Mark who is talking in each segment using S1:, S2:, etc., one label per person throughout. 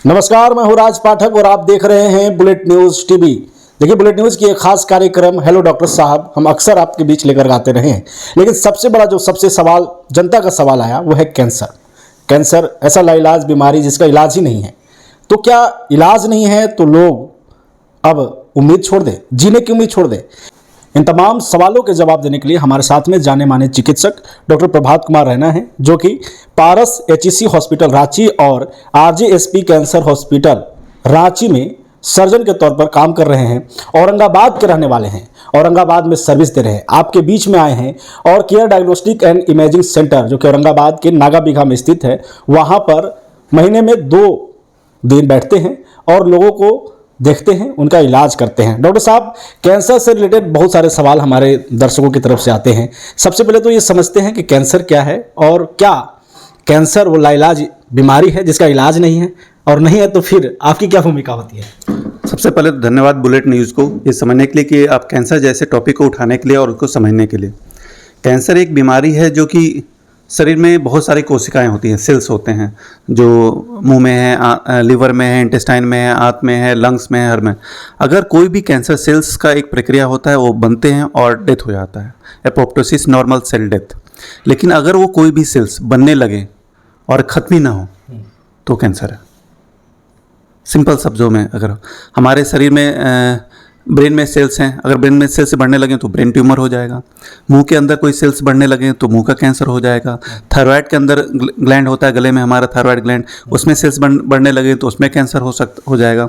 S1: नमस्कार, मैं हूं राज पाठक और आप देख रहे हैं बुलेट न्यूज टीवी। देखिए, बुलेट न्यूज की एक खास कार्यक्रम हेलो डॉक्टर साहब हम अक्सर आपके बीच लेकर आते रहे हैं, लेकिन सबसे बड़ा सबसे सवाल जनता का सवाल आया वो है कैंसर। कैंसर ऐसा लाइलाज बीमारी जिसका इलाज ही नहीं है। तो क्या इलाज नहीं है तो लोग अब उम्मीद छोड़ दें, जीने की उम्मीद छोड़ दें? इन तमाम सवालों के जवाब देने के लिए हमारे साथ में जाने माने चिकित्सक डॉक्टर प्रभात कुमार रैना हैं, जो कि पारस HEC हॉस्पिटल रांची और RJSP कैंसर हॉस्पिटल रांची में सर्जन के तौर पर काम कर रहे हैं। औरंगाबाद के रहने वाले हैं, औरंगाबाद में सर्विस दे रहे हैं, आपके बीच में आए हैं। और care diagnostic and imaging centre जो कि औरंगाबाद के नागा बीघा में स्थित है, वहाँ पर महीने में 2 दिन बैठते हैं और लोगों को देखते हैं, उनका इलाज करते हैं। डॉक्टर साहब, कैंसर से रिलेटेड बहुत सारे सवाल हमारे दर्शकों की तरफ से आते हैं। सबसे पहले तो ये समझते हैं कि कैंसर क्या है और क्या कैंसर वो लाइलाज बीमारी है जिसका इलाज नहीं है, और नहीं है तो फिर आपकी क्या भूमिका होती है?
S2: सबसे पहले तो धन्यवाद बुलेट न्यूज़ को ये समझने के लिए कि आप कैंसर जैसे टॉपिक को उठाने के लिए और उसको समझने के लिए। कैंसर एक बीमारी है जो कि शरीर में बहुत सारी कोशिकाएं होती हैं, सेल्स होते हैं, जो मुंह में है, लिवर में है, इंटेस्टाइन में है, आंत में है, लंग्स में है, हर में। अगर कोई भी कैंसर सेल्स का एक प्रक्रिया होता है, वो बनते हैं और डेथ हो जाता है, एपोप्टोसिस, नॉर्मल सेल डेथ। लेकिन अगर वो कोई भी सेल्स बनने लगे और ख़त्म ही ना हो तो कैंसर है। सिंपल शब्दों में, अगर हमारे शरीर में ब्रेन में सेल्स हैं, अगर ब्रेन में सेल्स बढ़ने लगे तो ब्रेन ट्यूमर हो जाएगा। मुंह के अंदर कोई सेल्स बढ़ने लगे तो मुंह का कैंसर हो जाएगा। थायराइड के अंदर ग्लैंड होता है गले में, हमारा थायराइड ग्लैंड, उसमें सेल्स बढ़ने लगे तो उसमें कैंसर हो जाएगा।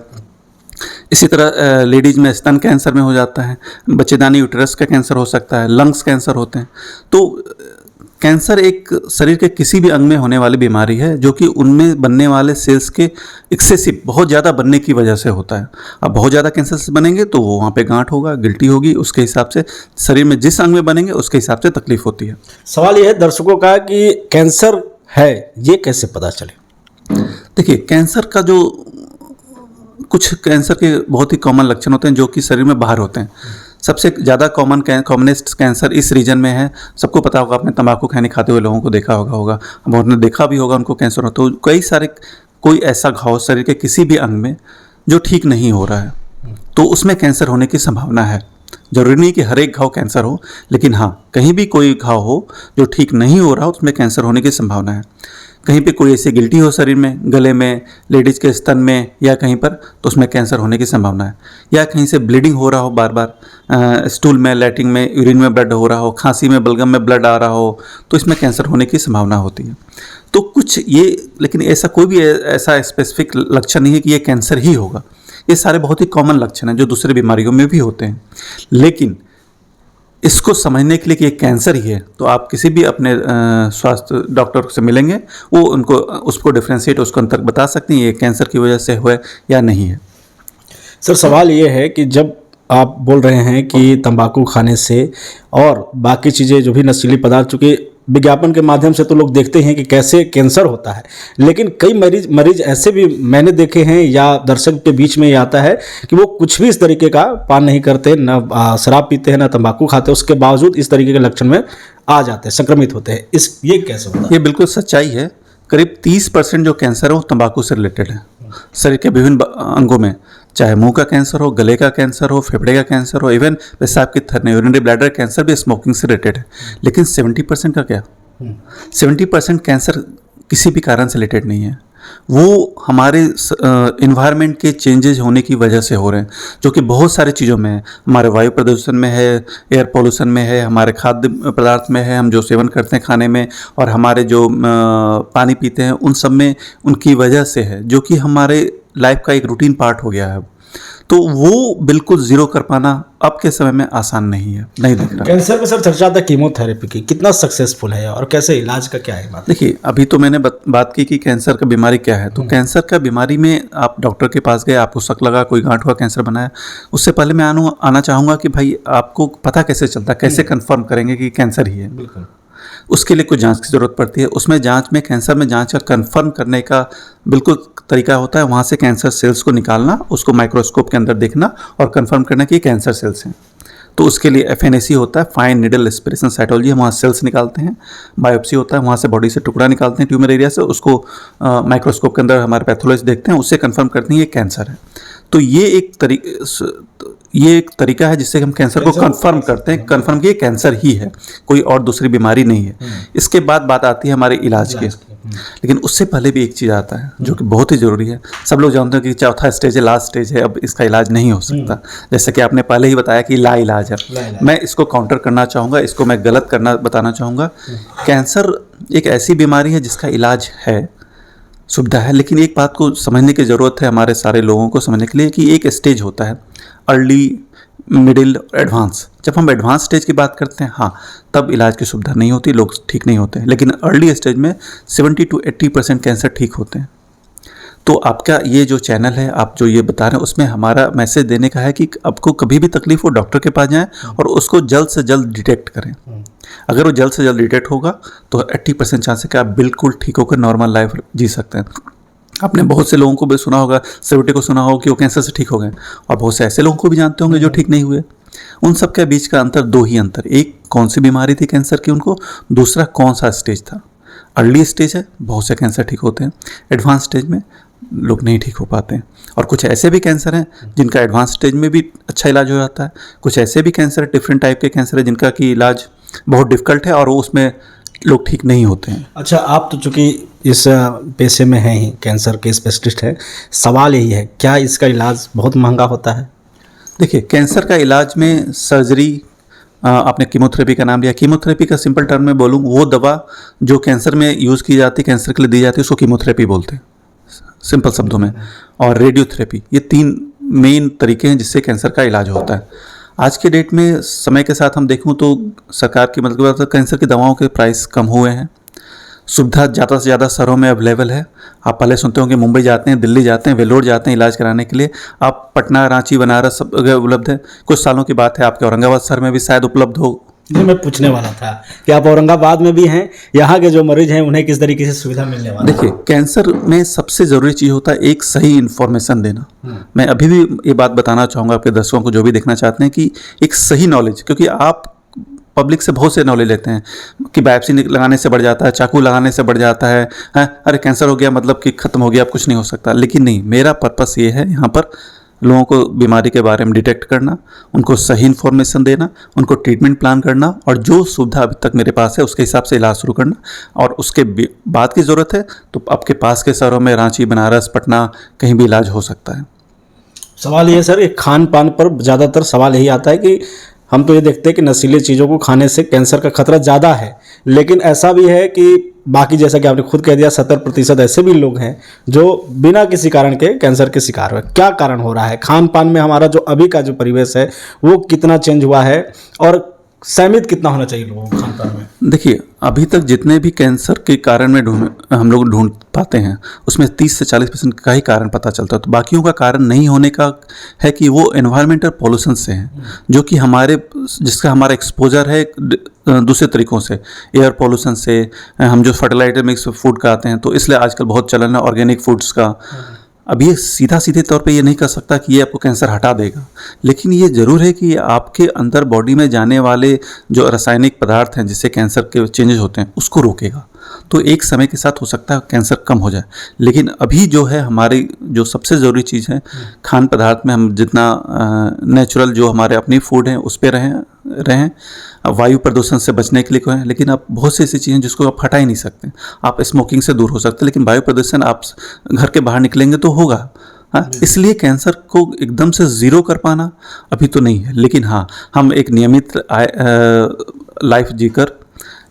S2: इसी तरह लेडीज में स्तन कैंसर में हो जाता है, बच्चेदानी यूटेरस का कैंसर हो सकता है, लंग्स कैंसर होते हैं। तो कैंसर एक शरीर के किसी भी अंग में होने वाली बीमारी है जो कि उनमें बनने वाले सेल्स के एक्सेसिव, बहुत ज़्यादा बनने की वजह से होता है। अब बहुत ज़्यादा कैंसर बनेंगे तो वहाँ पे गांठ होगा, गिल्टी होगी, उसके हिसाब से शरीर में जिस अंग में बनेंगे उसके हिसाब से तकलीफ होती है।
S1: सवाल ये है दर्शकों का कि कैंसर है ये कैसे पता चले?
S2: देखिए, कैंसर का जो कुछ कैंसर के बहुत ही कॉमन लक्षण होते हैं जो कि शरीर में बाहर होते हैं। सबसे ज़्यादा कॉमनेस्ट कैंसर इस रीजन में है। सबको पता होगा, आपने तंबाकू खैनी खाते हुए लोगों को देखा होगा, उन्होंने देखा भी होगा उनको कैंसर हो। तो कई सारे कोई ऐसा घाव शरीर के किसी भी अंग में जो ठीक नहीं हो रहा है तो उसमें कैंसर होने की संभावना है। जरूरी नहीं कि हर एक घाव कैंसर हो, लेकिन हाँ, कहीं भी कोई घाव हो जो ठीक नहीं हो रहा उसमें कैंसर होने की संभावना है। कहीं पे कोई ऐसी गिल्टी हो शरीर में, गले में, लेडीज़ के स्तन में या कहीं पर, तो उसमें कैंसर होने की संभावना है। या कहीं से ब्लीडिंग हो रहा हो बार बार, स्टूल में, लैट्रिन में, यूरिन में ब्लड हो रहा हो, खांसी में, बलगम में ब्लड आ रहा हो, तो इसमें कैंसर होने की संभावना होती है। तो कुछ ये, लेकिन ऐसा कोई भी ऐसा स्पेसिफिक लक्षण नहीं है कि ये कैंसर ही होगा। ये सारे बहुत ही कॉमन लक्षण हैं जो दूसरी बीमारियों में भी होते हैं। लेकिन इसको समझने के लिए कि ये कैंसर ही है तो आप किसी भी अपने स्वास्थ्य डॉक्टर से मिलेंगे, वो उनको उसको डिफ्रेंशिएट, उसको अंतर बता सकते हैं ये कैंसर की वजह से हुआ या नहीं है।
S1: सर, सवाल ये है कि जब आप बोल रहे हैं कि तंबाकू खाने से और बाकी चीज़ें जो भी नशीली पदार्थ, चूँकि विज्ञापन के माध्यम से तो लोग देखते हैं कि कैसे कैंसर होता है, लेकिन कई मरीज ऐसे भी मैंने देखे हैं या दर्शक के बीच में ये आता है कि वो कुछ भी इस तरीके का पान नहीं करते, ना शराब पीते हैं, ना तंबाकू खाते, उसके बावजूद इस तरीके के लक्षण में आ जाते हैं, संक्रमित होते हैं। ये कैसे होता है?
S2: ये बिल्कुल सच्चाई है। करीब 30% जो कैंसर है वो तंबाकू से रिलेटेड है। शरीर के विभिन्न अंगों में, चाहे मुंह का कैंसर हो, गले का कैंसर हो, फेफड़े का कैंसर हो, इवन पेशाब की थरने, यूरिनरी ब्लैडर कैंसर भी स्मोकिंग से रिलेटेड है। लेकिन 70% का क्या? 70% कैंसर किसी भी कारण से रिलेटेड नहीं है। वो हमारे इन्वायरमेंट के चेंजेज होने की वजह से हो रहे हैं, जो कि बहुत सारी चीज़ों में है। हमारे वायु प्रदूषण में है, एयर पोल्यूशन में है, हमारे खाद्य पदार्थ में है, हम जो सेवन करते हैं खाने में, और हमारे जो पानी पीते हैं उन सब में उनकी वजह से है, जो कि हमारे लाइफ का एक रूटीन पार्ट हो गया है। तो वो बिल्कुल जीरो कर पाना अब के समय में आसान नहीं है, नहीं दिख रहा।
S1: कैंसर में सर चर्चा था कीमोथेरेपी की, कितना सक्सेसफुल है और कैसे इलाज का क्या है बात?
S2: देखिए, अभी तो मैंने बात की कि कैंसर का बीमारी क्या है। तो कैंसर का बीमारी में आप डॉक्टर के पास गए, आपको शक लगा कोई गांठ हुआ, कैंसर बनाया, उससे पहले मैं आना चाहूँगा कि भाई आपको पता कैसे चलता, कैसे कंफर्म करेंगे कि कैंसर ही है?
S1: बिल्कुल,
S2: उसके लिए कुछ जांच की ज़रूरत पड़ती है। उसमें जांच में, कैंसर में जांच का कंफर्म करने का बिल्कुल तरीका होता है, वहाँ से कैंसर सेल्स को निकालना, उसको माइक्रोस्कोप के अंदर देखना और कंफर्म करना कि कैंसर सेल्स हैं। तो उसके लिए FNAC होता है, फाइन नीडल एस्पिरेशन साइटोलॉजी, हम वहाँ सेल्स निकालते हैं। बायोप्सी होता है, वहाँ से बॉडी से टुकड़ा निकालते हैं ट्यूमर एरिया से, उसको माइक्रोस्कोप के अंदर हमारे पैथोलॉजिस्ट देखते हैं, उससे कंफर्म करते हैं ये कैंसर है। तो ये एक तरीका है जिससे हम कैंसर को कंफर्म करते हैं, कंफर्म कि ये कैंसर ही है, कोई और दूसरी बीमारी नहीं है। इसके बाद बात आती है हमारे इलाज की। लेकिन उससे पहले भी एक चीज़ आता है जो कि बहुत ही ज़रूरी है। सब लोग जानते हैं कि चौथा स्टेज है, लास्ट स्टेज है, अब इसका इलाज नहीं हो सकता। जैसे कि आपने पहले ही बताया कि लाइलाज है। मैं इसको काउंटर करना चाहूँगा, इसको मैं गलत बताना चाहूँगा। कैंसर एक ऐसी बीमारी है जिसका इलाज है, सुविधा है, लेकिन एक बात को समझने की ज़रूरत है हमारे सारे लोगों को समझने के लिए कि एक स्टेज होता है, अर्ली, मिडिल, एडवांस। जब हम एडवांस स्टेज की बात करते हैं, हाँ, तब इलाज की सुविधा नहीं होती, लोग ठीक नहीं होते हैं। लेकिन अर्ली स्टेज में 70 to 80% कैंसर ठीक होते हैं। तो आपका ये जो चैनल है, आप जो ये बता रहे हैं, उसमें हमारा मैसेज देने का है कि आपको कभी भी तकलीफ हो डॉक्टर के पास जाएं और उसको जल्द से जल्द डिटेक्ट करें। अगर वो जल्द से जल्द डिटेक्ट होगा तो 80% चांस है कि आप बिल्कुल ठीक होकर नॉर्मल लाइफ जी सकते हैं। आपने बहुत से लोगों को भी सुना होगा, सेलिब्रिटी को सुना होगा कि वो कैंसर से ठीक हो गए, और बहुत से ऐसे लोगों को भी जानते होंगे जो ठीक नहीं हुए। उन सब के बीच का अंतर दो ही अंतर, एक कौन सी बीमारी थी कैंसर की उनको, दूसरा कौन सा स्टेज था। अर्ली स्टेज है, बहुत से कैंसर ठीक होते हैं, एडवांस स्टेज में लोग नहीं ठीक हो पाते हैं। और कुछ ऐसे भी कैंसर हैं जिनका एडवांस स्टेज में भी अच्छा इलाज हो जाता है, कुछ ऐसे भी कैंसर, डिफरेंट टाइप के कैंसर है जिनका कि इलाज बहुत डिफ़िकल्ट है और उसमें लोग ठीक नहीं होते हैं।
S1: अच्छा, आप तो चूँकि इस पेशे में हैं ही, कैंसर के स्पेशलिस्ट हैं, सवाल यही है, क्या इसका इलाज बहुत महंगा होता है?
S2: देखिए, कैंसर का इलाज में सर्जरी, आपने कीमोथेरेपी का नाम लिया, कीमोथेरेपी का सिंपल टर्म में बोलूँ, वो दवा जो कैंसर में यूज़ की जाती है, कैंसर के लिए दी जाती है, उसको कीमोथेरेपी बोलते हैं सिंपल शब्दों में। और रेडियोथेरेपी, ये 3 मेन तरीके हैं जिससे कैंसर का इलाज होता है। आज के डेट में समय के साथ हम देखूं तो सरकार की मदद के बाद कैंसर की दवाओं के प्राइस कम हुए हैं, सुविधा ज़्यादा से ज़्यादा शहरों में अवेलेबल है। आप पहले सुनते होंगे मुंबई जाते हैं, दिल्ली जाते हैं, वेलोर जाते हैं इलाज कराने के लिए, आप पटना, रांची, बनारस सब जगह उपलब्ध है। कुछ सालों की बात है आपके औरंगाबाद शहर में भी शायद उपलब्ध हो।
S1: ये मैं पूछने वाला था कि आप औरंगाबाद में भी हैं, यहाँ के जो मरीज हैं उन्हें किस तरीके से सुविधा मिलने वाली है?
S2: देखिए, कैंसर में सबसे ज़रूरी चीज़ होता है एक सही इन्फॉर्मेशन देना। मैं अभी भी ये बात बताना चाहूँगा आपके दर्शकों को जो भी देखना चाहते हैं कि एक सही नॉलेज, क्योंकि आप पब्लिक से बहुत से नॉलेज लेते हैं कि बायोप्सी लगाने से बढ़ जाता है, चाकू लगाने से बढ़ जाता है, अरे कैंसर हो गया मतलब कि ख़त्म हो गया, अब कुछ नहीं हो सकता। लेकिन नहीं, मेरा पर्पस ये है यहाँ पर लोगों को बीमारी के बारे में डिटेक्ट करना, उनको सही इन्फॉर्मेशन देना, उनको ट्रीटमेंट प्लान करना, और जो सुविधा अभी तक मेरे पास है उसके हिसाब से इलाज शुरू करना। और उसके बाद की ज़रूरत है तो आपके पास के शहरों में, रांची, बनारस, पटना, कहीं भी इलाज हो सकता है।
S1: सवाल ये सर, एक खान पान पर ज़्यादातर सवाल यही आता है कि हम तो ये देखते हैं कि नशीली चीज़ों को खाने से कैंसर का खतरा ज़्यादा है, लेकिन ऐसा भी है कि बाकी, जैसा कि आपने खुद कह दिया, 70% ऐसे भी लोग हैं जो बिना किसी कारण के कैंसर के शिकार हुए। क्या कारण हो रहा है? खान पान में हमारा जो अभी का जो परिवेश है वो कितना चेंज हुआ है, और सहमित कितना होना चाहिए लोगों को खान पान में?
S2: देखिए, अभी तक जितने भी कैंसर के कारण में हम लोग ढूंढ पाते हैं उसमें 30 से 40% का ही कारण पता चलता है। तो बाकियों का कारण नहीं होने का है कि वो एनवायरमेंटल पॉल्यूशन से हैं, जो कि जिसका हमारा एक्सपोजर है दूसरे तरीकों से, एयर पॉल्यूशन से, हम जो फर्टिलाइजर मिक्स फूड खाते हैं, तो इसलिए आजकल बहुत चलन है ऑर्गेनिक फूड्स का। अब ये सीधे तौर पे ये नहीं कर सकता कि ये आपको कैंसर हटा देगा, लेकिन ये ज़रूर है कि आपके अंदर बॉडी में जाने वाले जो रासायनिक पदार्थ हैं जिससे कैंसर के चेंजेस होते हैं उसको रोकेगा। तो एक समय के साथ हो सकता है कैंसर कम हो जाए, लेकिन अभी जो है हमारी जो सबसे ज़रूरी चीज़ है, खान पदार्थ में हम जितना नेचुरल जो हमारे अपनी फूड हैं उस पर रहें, वायु प्रदूषण से बचने के लिए कहें। लेकिन आप बहुत सी ऐसी चीज़ें जिसको आप हटा ही नहीं सकते। आप स्मोकिंग से दूर हो सकते हैं, लेकिन वायु प्रदूषण आप घर के बाहर निकलेंगे तो होगा। हाँ, इसलिए कैंसर को एकदम से ज़ीरो कर पाना अभी तो नहीं है, लेकिन हाँ, हम एक नियमित लाइफ जीकर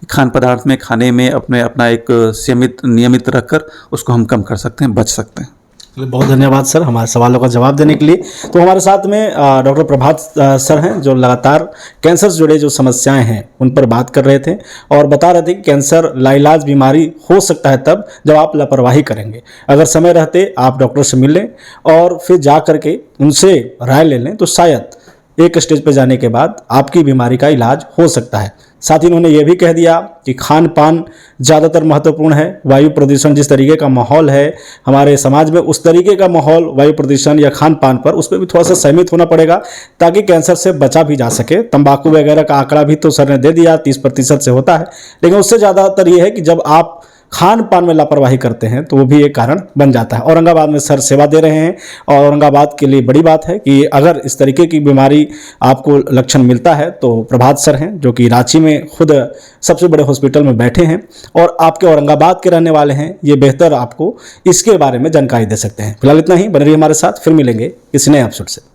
S2: खान पदार्थ में, खाने में अपना एक नियमित रखकर उसको हम कम कर सकते हैं, बच सकते हैं।
S1: बहुत धन्यवाद सर हमारे सवालों का जवाब देने के लिए। तो हमारे साथ में डॉक्टर प्रभात सर हैं जो लगातार कैंसर से जुड़े जो समस्याएं हैं उन पर बात कर रहे थे, और बता रहे थे कि कैंसर लाइलाज बीमारी हो सकता है तब जब आप लापरवाही करेंगे। अगर समय रहते आप डॉक्टर से मिल लें और फिर जा करके उनसे राय ले लें तो शायद एक स्टेज पर जाने के बाद आपकी बीमारी का इलाज हो सकता है। साथ ही उन्होंने ये भी कह दिया कि खान पान ज़्यादातर महत्वपूर्ण है। वायु प्रदूषण जिस तरीके का माहौल है हमारे समाज में, उस तरीके का माहौल वायु प्रदूषण या खान पान पर, उस पर भी थोड़ा सा सहमित होना पड़ेगा ताकि कैंसर से बचा भी जा सके। तंबाकू वगैरह का आंकड़ा भी तो सर ने दे दिया 30% से होता है, लेकिन उससे ज़्यादातर ये है कि जब आप खान पान में लापरवाही करते हैं तो वो भी एक कारण बन जाता है। औरंगाबाद में सर सेवा दे रहे हैं और औरंगाबाद के लिए बड़ी बात है कि अगर इस तरीके की बीमारी आपको लक्षण मिलता है तो प्रभात सर हैं जो कि रांची में खुद सबसे बड़े हॉस्पिटल में बैठे हैं और आपके औरंगाबाद के रहने वाले हैं, ये बेहतर आपको इसके बारे में जानकारी दे सकते हैं। फिलहाल इतना ही, बने रहिए हमारे साथ, फिर मिलेंगे किसी नए एपिसोड से।